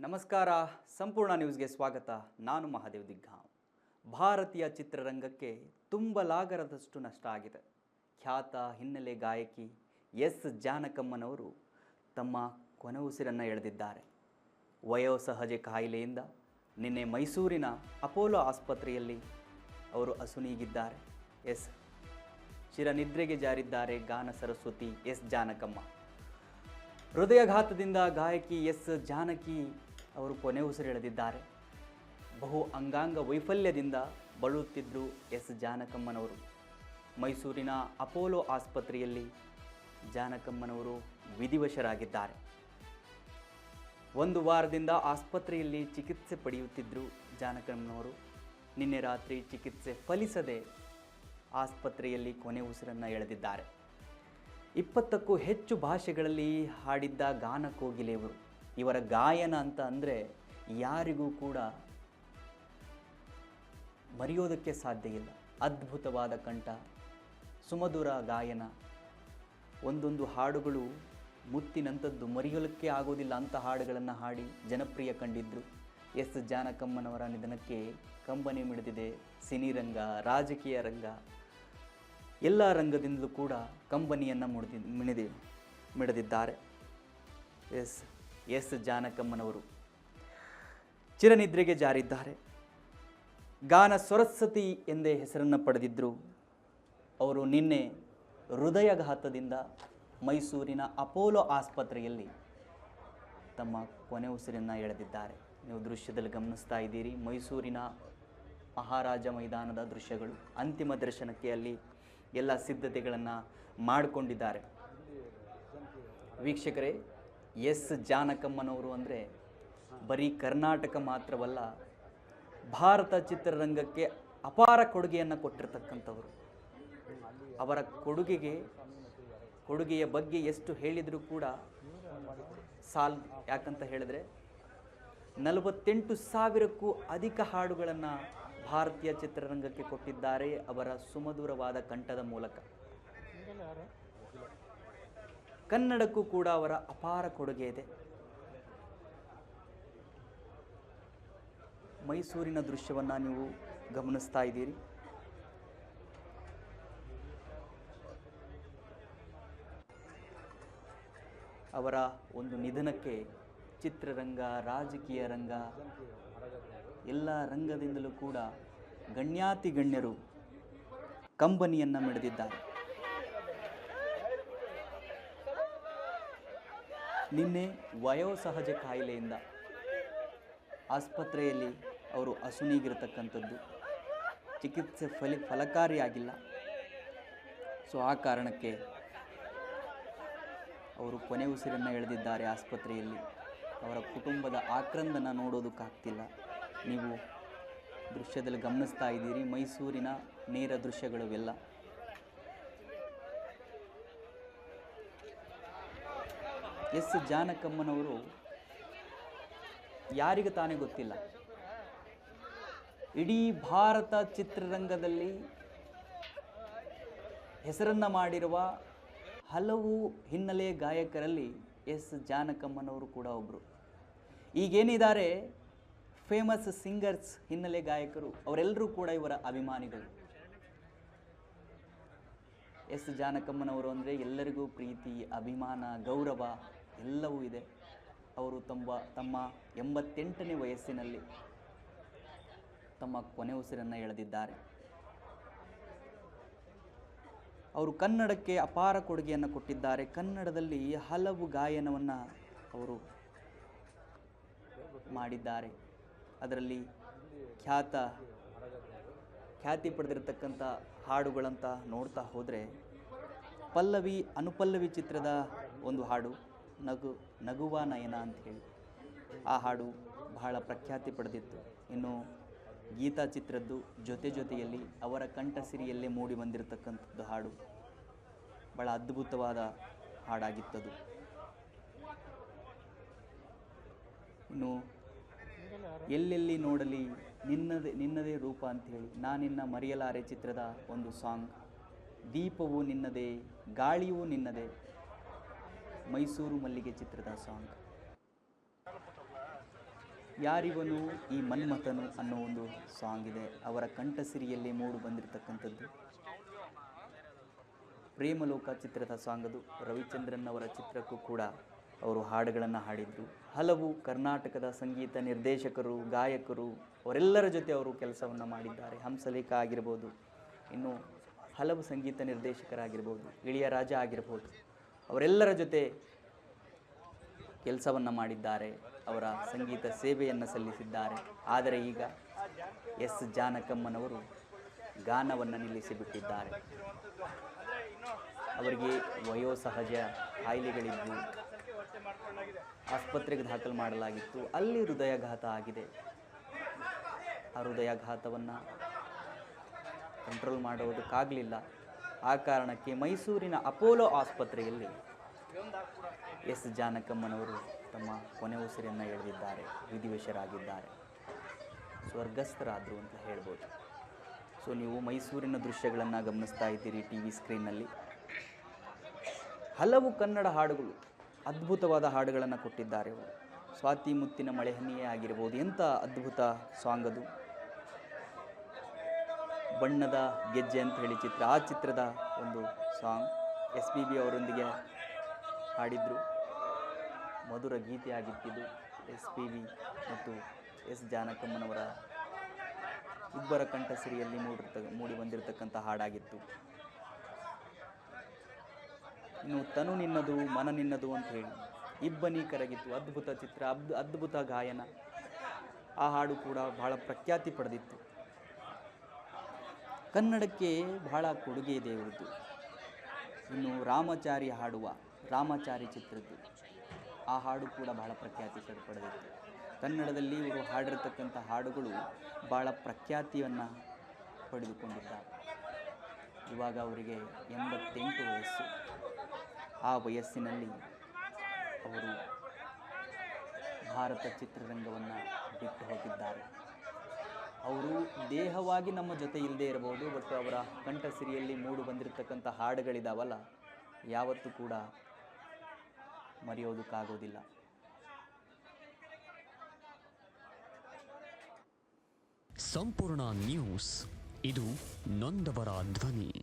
ನಮಸ್ಕಾರ. ಸಂಪೂರ್ಣ ನ್ಯೂಸ್ಗೆ ಸ್ವಾಗತ. ನಾನು ಮಹಾದೇವ್ ದಿಗ್ಗಾಂವ್. ಭಾರತೀಯ ಚಿತ್ರರಂಗಕ್ಕೆ ತುಂಬಲಾಗದಷ್ಟು ನಷ್ಟ ಆಗಿದೆ. ಖ್ಯಾತ ಹಿನ್ನೆಲೆ ಗಾಯಕಿ ಎಸ್ ಜಾನಕಮ್ಮನವರು ತಮ್ಮ ಕೊನೆ ಉಸಿರನ್ನು ಎಳೆದಿದ್ದಾರೆ. ವಯೋಸಹಜ ಕಾಯಿಲೆಯಿಂದ ನಿನ್ನೆ ಮೈಸೂರಿನ ಅಪೋಲೋ ಆಸ್ಪತ್ರೆಯಲ್ಲಿ ಅವರು ಅಸುನೀಗಿದ್ದಾರೆ. ಚಿರನಿದ್ರೆಗೆ ಜಾರಿದ್ದಾರೆ ಗಾನ ಸರಸ್ವತಿ ಎಸ್ ಜಾನಕಮ್ಮ. ಹೃದಯಘಾತದಿಂದ ಗಾಯಕಿ ಎಸ್ ಜಾನಕಿ ಅವರು ಕೊನೆ ಉಸಿರೆಳೆದಿದ್ದಾರೆ. ಬಹು ಅಂಗಾಂಗ ವೈಫಲ್ಯದಿಂದ ಬಳಲುತ್ತಿದ್ದರು ಎಸ್ ಜಾನಕಮ್ಮನವರು. ಮೈಸೂರಿನ ಅಪೋಲೋ ಆಸ್ಪತ್ರೆಯಲ್ಲಿ ಜಾನಕಮ್ಮನವರು ವಿಧಿವಶರಾಗಿದ್ದಾರೆ. ಒಂದು ವಾರದಿಂದ ಆಸ್ಪತ್ರೆಯಲ್ಲಿ ಚಿಕಿತ್ಸೆ ಪಡೆಯುತ್ತಿದ್ದರು ಜಾನಕಮ್ಮನವರು. ನಿನ್ನೆ ರಾತ್ರಿ ಚಿಕಿತ್ಸೆ ಫಲಿಸದೆ ಆಸ್ಪತ್ರೆಯಲ್ಲಿ ಕೊನೆ ಉಸಿರನ್ನು ಎಳೆದಿದ್ದಾರೆ. 20ಕ್ಕೂ ಹೆಚ್ಚು ಭಾಷೆಗಳಲ್ಲಿ ಹಾಡಿದ್ದ ಗಾನ ಕೋಗಿಲೆಯವರು. ಇವರ ಗಾಯನ ಅಂತ ಅಂದರೆ ಯಾರಿಗೂ ಕೂಡ ಮರೆಯೋದಕ್ಕೆ ಸಾಧ್ಯ ಇಲ್ಲ. ಅದ್ಭುತವಾದ ಕಂಠ, ಸುಮಧುರ ಗಾಯನ, ಒಂದೊಂದು ಹಾಡುಗಳು ಮುತ್ತಿನಂಥದ್ದು, ಮರೆಯೋದಕ್ಕೆ ಆಗೋದಿಲ್ಲ ಅಂಥ ಹಾಡುಗಳನ್ನು ಹಾಡಿ ಜನಪ್ರಿಯ ಕಂಡಿದ್ದರು. ಎಸ್ ಜಾನಕಮ್ಮನವರ ನಿಧನಕ್ಕೆ ಕಂಬನಿ ಮಿಡಿದಿದೆ ಸಿನಿರಂಗ, ರಾಜಕೀಯ ರಂಗ, ಎಲ್ಲ ರಂಗದಿಂದಲೂ ಕೂಡ ಕಂಬನಿಯನ್ನು ಮಿಡಿದಿದ್ದಾರೆ. ಎಸ್ ಜಾನಕಮ್ಮನವರು ಚಿರನಿದ್ರೆಗೆ ಜಾರಿದ್ದಾರೆ. ಗಾನ ಸರಸ್ವತಿ ಎಂದೇ ಹೆಸರನ್ನು ಪಡೆದಿದ್ದರು. ಅವರು ನಿನ್ನೆ ಹೃದಯಘಾತದಿಂದ ಮೈಸೂರಿನ ಅಪೋಲೋ ಆಸ್ಪತ್ರೆಯಲ್ಲಿ ತಮ್ಮ ಕೊನೆ ಉಸಿರನ್ನು ಎಳೆದಿದ್ದಾರೆ. ನೀವು ದೃಶ್ಯದಲ್ಲಿ ಗಮನಿಸ್ತಾ ಇದ್ದೀರಿ, ಮೈಸೂರಿನ ಮಹಾರಾಜ ಮೈದಾನದ ದೃಶ್ಯಗಳು. ಅಂತಿಮ ದರ್ಶನಕ್ಕೆ ಅಲ್ಲಿ ಎಲ್ಲ ಸಿದ್ಧತೆಗಳನ್ನು ಮಾಡಿಕೊಂಡಿದ್ದಾರೆ. ವೀಕ್ಷಕರೇ, ಎಸ್ ಜಾನಕಮ್ಮನವರು ಅಂದರೆ ಬರೀ ಕರ್ನಾಟಕ ಮಾತ್ರವಲ್ಲ, ಭಾರತ ಚಿತ್ರರಂಗಕ್ಕೆ ಅಪಾರ ಕೊಡುಗೆಯನ್ನು ಕೊಟ್ಟಿರ್ತಕ್ಕಂಥವರು. ಅವರ ಕೊಡುಗೆಯ ಬಗ್ಗೆ ಎಷ್ಟು ಹೇಳಿದರೂ ಕೂಡ ಯಾಕಂತ ಹೇಳಿದ್ರೆ 48,000ಕ್ಕೂ ಅಧಿಕ ಹಾಡುಗಳನ್ನು ಭಾರತೀಯ ಚಿತ್ರರಂಗಕ್ಕೆ ಕೊಟ್ಟಿದ್ದಾರೆ ಅವರ ಸುಮಧುರವಾದ ಕಂಠದ ಮೂಲಕ. ಕನ್ನಡಕ್ಕೂ ಕೂಡ ಅವರ ಅಪಾರ ಕೊಡುಗೆ ಇದೆ. ಮೈಸೂರಿನ ದೃಶ್ಯವನ್ನು ನೀವು ಗಮನಿಸ್ತಾ ಇದ್ದೀರಿ. ಅವರ ಒಂದು ನಿಧನಕ್ಕೆ ಚಿತ್ರರಂಗ, ರಾಜಕೀಯ ರಂಗ, ಎಲ್ಲ ರಂಗದಿಂದಲೂ ಕೂಡ ಗಣ್ಯಾತಿ ಗಣ್ಯರು ಕಂಬನಿಯನ್ನು ಮಿಡಿದಿದ್ದಾರೆ. ನಿನ್ನೆ ವಯೋಸಹಜ ಕಾಯಿಲೆಯಿಂದ ಆಸ್ಪತ್ರೆಯಲ್ಲಿ ಅವರು ಅಸುನೀಗಿರತಕ್ಕಂಥದ್ದು. ಚಿಕಿತ್ಸೆ ಫಲಕಾರಿಯಾಗಿಲ್ಲ. ಆ ಕಾರಣಕ್ಕೆ ಅವರು ಕೊನೆ ಉಸಿರನ್ನು ಎಳೆದಿದ್ದಾರೆ ಆಸ್ಪತ್ರೆಯಲ್ಲಿ. ಅವರ ಕುಟುಂಬದ ಆಕ್ರಂದನ ನೋಡೋದಕ್ಕಾಗ್ತಿಲ್ಲ. ನೀವು ದೃಶ್ಯದಲ್ಲಿ ಗಮನಿಸ್ತಾ ಇದ್ದೀರಿ, ಮೈಸೂರಿನ ನೇರ ದೃಶ್ಯಗಳು ಎಲ್ಲ. ಎಸ್ ಜಾನಕಮ್ಮನವರು ಯಾರಿಗೂ ತಾನೇ ಗೊತ್ತಿಲ್ಲ, ಇಡೀ ಭಾರತ ಚಿತ್ರರಂಗದಲ್ಲಿ ಹೆಸರನ್ನು ಮಾಡಿರುವ ಹಲವು ಹಿನ್ನೆಲೆ ಗಾಯಕರಲ್ಲಿ ಎಸ್ ಜಾನಕಮ್ಮನವರು ಕೂಡ ಒಬ್ಬರು. ಈಗೇನಿದ್ದಾರೆ ಫೇಮಸ್ ಸಿಂಗರ್ಸ್, ಹಿನ್ನೆಲೆ ಗಾಯಕರು, ಅವರೆಲ್ಲರೂ ಕೂಡ ಇವರ ಅಭಿಮಾನಿಗಳು. ಎಸ್ ಜಾನಕಮ್ಮನವರು ಅಂದರೆ ಎಲ್ಲರಿಗೂ ಪ್ರೀತಿ, ಅಭಿಮಾನ, ಗೌರವ ಎಲ್ಲವೂ ಇದೆ. ಅವರು ತಮ್ಮ 88ನೇ ವಯಸ್ಸಿನಲ್ಲಿ ತಮ್ಮ ಕೊನೆ ಉಸಿರನ್ನು ಎಳೆದಿದ್ದಾರೆ. ಅವರು ಕನ್ನಡಕ್ಕೆ ಅಪಾರ ಕೊಡುಗೆಯನ್ನು ಕೊಟ್ಟಿದ್ದಾರೆ. ಕನ್ನಡದಲ್ಲಿ ಹಲವು ಗಾಯನವನ್ನು ಅವರು ಮಾಡಿದ್ದಾರೆ. ಅದರಲ್ಲಿ ಖ್ಯಾತಿ ಪಡೆದಿರತಕ್ಕಂಥ ಹಾಡುಗಳಂತ ನೋಡ್ತಾ ಹೋದರೆ, ಪಲ್ಲವಿ ಅನುಪಲ್ಲವಿ ಚಿತ್ರದ ಒಂದು ಹಾಡು ನಗುವ ನಯನ ಅಂತ ಹೇಳಿ, ಆ ಹಾಡು ಬಹಳ ಪ್ರಖ್ಯಾತಿ ಪಡೆದಿತ್ತು. ಇನ್ನು ಗೀತಾ ಚಿತ್ರದ್ದು ಜೊತೆಯಲ್ಲಿ ಅವರ ಕಂಠಸಿರಿಯಲ್ಲೇ ಮೂಡಿ ಬಂದಿರತಕ್ಕಂಥದ್ದು ಹಾಡು ಬಹಳ ಅದ್ಭುತವಾದ ಹಾಡಾಗಿತ್ತದು. ಇನ್ನು ಎಲ್ಲೆಲ್ಲಿ ನೋಡಲಿ ನಿನ್ನದೇ ರೂಪ ಅಂಥೇಳಿ, ನಾನಿನ್ನ ಮರೆಯಲಾರೆ ಚಿತ್ರದ ಒಂದು ಸಾಂಗ್, ದೀಪವು ನಿನ್ನದೇ, ಗಾಳಿಯೂ ನಿನ್ನದೇ, ಮೈಸೂರು ಮಲ್ಲಿಗೆ ಚಿತ್ರದ ಸಾಂಗ್. ಯಾರಿವನು ಈ ಮನ್ಮಥನು ಅನ್ನೋ ಒಂದು ಸಾಂಗ್ ಇದೆ. ಅವರ ಕಂಠಸಿರಿಯಲ್ಲಿ ಮೂಡು ಬಂದಿರತಕ್ಕಂಥದ್ದು. ಪ್ರೇಮಲೋಕ ಚಿತ್ರದ ಸಾಂಗ್ ಅದು. ರವಿಚಂದ್ರನ್ ಅವರ ಚಿತ್ರಕ್ಕೂ ಕೂಡ ಅವರು ಹಾಡುಗಳನ್ನು ಹಾಡಿದರು. ಹಲವು ಕರ್ನಾಟಕದ ಸಂಗೀತ ನಿರ್ದೇಶಕರು, ಗಾಯಕರು ಅವರೆಲ್ಲರ ಜೊತೆ ಅವರು ಕೆಲಸವನ್ನು ಮಾಡಿದ್ದಾರೆ. ಹಂಸಲೇಖ ಆಗಿರ್ಬೋದು, ಇನ್ನು ಹಲವು ಸಂಗೀತ ನಿರ್ದೇಶಕರಾಗಿರ್ಬೋದು, ಇಳಿಯರಾಜ ಆಗಿರ್ಬೋದು, ಅವರೆಲ್ಲರ ಜೊತೆ ಕೆಲಸವನ್ನು ಮಾಡಿದ್ದಾರೆ. ಅವರ ಸಂಗೀತ ಸೇವೆಯನ್ನು ಸಲ್ಲಿಸಿದ್ದಾರೆ. ಆದರೆ ಈಗ ಎಸ್ ಜಾನಕಮ್ಮನವರು ಗಾನವನ್ನು ನಿಲ್ಲಿಸಿಬಿಟ್ಟಿದ್ದಾರೆ. ಅವರಿಗೆ ವಯೋಸಹಜ ಕಾಯಿಲೆಗಳಿದ್ದು ಆಸ್ಪತ್ರೆಗೆ ದಾಖಲು ಮಾಡಲಾಗಿತ್ತು. ಅಲ್ಲಿ ಹೃದಯಾಘಾತ ಆಗಿದೆ. ಆ ಹೃದಯಾಘಾತವನ್ನು ಕಂಟ್ರೋಲ್ ಮಾಡೋದಕ್ಕಾಗಲಿಲ್ಲ. ಆ ಕಾರಣಕ್ಕೆ ಮೈಸೂರಿನ ಅಪೋಲೋ ಆಸ್ಪತ್ರೆಯಲ್ಲಿ ಎಸ್ ಜಾನಕಮ್ಮನವರು ತಮ್ಮ ಕೊನೆ ಉಸಿರನ್ನು ಎಳೆದಿದ್ದಾರೆ, ವಿಧಿವಶರಾಗಿದ್ದಾರೆ, ಸ್ವರ್ಗಸ್ಥರಾದರು ಅಂತ ಹೇಳ್ಬೋದು. ಸೊ ನೀವು ಮೈಸೂರಿನ ದೃಶ್ಯಗಳನ್ನು ಗಮನಿಸ್ತಾ ಇದ್ದೀರಿ ಟಿ ವಿ ಸ್ಕ್ರೀನ್ನಲ್ಲಿ. ಹಲವು ಕನ್ನಡ ಹಾಡುಗಳು, ಅದ್ಭುತವಾದ ಹಾಡುಗಳನ್ನು ಕೊಟ್ಟಿದ್ದಾರೆ ಅವರು. ಸ್ವಾತಿ ಮುತ್ತಿನ ಮಳೆಹನಿಯೇ ಆಗಿರ್ಬೋದು, ಎಂಥ ಅದ್ಭುತ ಸಾಂಗ್ ಅದು. ಬಣ್ಣದ ಗೆಜ್ಜೆ ಅಂತ ಹೇಳಿ ಚಿತ್ರ, ಆ ಚಿತ್ರದ ಒಂದು ಸಾಂಗ್ SPB ಅವರೊಂದಿಗೆ ಹಾಡಿದರು. ಮಧುರ ಗೀತೆಯಾಗಿತ್ತಿದ್ದು. SPB ಮತ್ತು ಎಸ್ ಜಾನಕಮ್ಮನವರ ಇಬ್ಬರ ಕಂಠಸಿರಿಯಲ್ಲಿ ಮೂಡಿ ಬಂದಿರತಕ್ಕಂಥ ಹಾಡಾಗಿತ್ತು. ಇನ್ನು ತನು ನಿನ್ನದು ಮನ ನಿನ್ನದು ಅಂತ ಹೇಳಿ ಇಬ್ಬನಿ ಕರಗಿತ್ತು, ಅದ್ಭುತ ಚಿತ್ರ, ಅದ್ಭುತ ಗಾಯನ. ಆ ಹಾಡು ಕೂಡ ಬಹಳ ಪ್ರಖ್ಯಾತಿ ಪಡೆದಿತ್ತು. ಕನ್ನಡಕ್ಕೆ ಬಹಳ ಕೊಡುಗೆ ಇದೆ ಇವರದ್ದು. ಇನ್ನು ರಾಮಚಾರಿ ಹಾಡುವ ರಾಮಚಾರಿ ಚಿತ್ರದ್ದು ಆ ಹಾಡು ಕೂಡ ಬಹಳ ಪ್ರಖ್ಯಾತಿ ಪಡೆದಿತ್ತು. ಕನ್ನಡದಲ್ಲಿ ಇವರು ಹಾಡಿರತಕ್ಕಂಥ ಹಾಡುಗಳು ಭಾಳ ಪ್ರಖ್ಯಾತಿಯನ್ನು ಪಡೆದುಕೊಂಡಿದ್ದಾರೆ. ಇವಾಗ ಅವರಿಗೆ 88 ವಯಸ್ಸು. ಆ ವಯಸ್ಸಿನಲ್ಲಿ ಅವರು ಭಾರತ ಚಿತ್ರರಂಗವನ್ನು ಬಿಟ್ಟು ಹೋಗಿದ್ದಾರೆ. ಅವರು ದೇಹವಾಗಿ ನಮ್ಮ ಜೊತೆ ಇಲ್ಲದೆ ಇರಬಹುದು, ಬಟ್ ಅವರ ಕಂಠಸಿರಿಯಲ್ಲಿ ಮೂಡು ಬಂದಿರತಕ್ಕಂಥ ಹಾಡುಗಳಿದಾವಲ್ಲ, ಯಾವತ್ತೂ ಕೂಡ ಮರೆಯೋದಕ್ಕಾಗೋದಿಲ್ಲ. ಸಂಪೂರ್ಣ ನ್ಯೂಸ್, ಇದು ನೊಂದವರ ಧ್ವನಿ.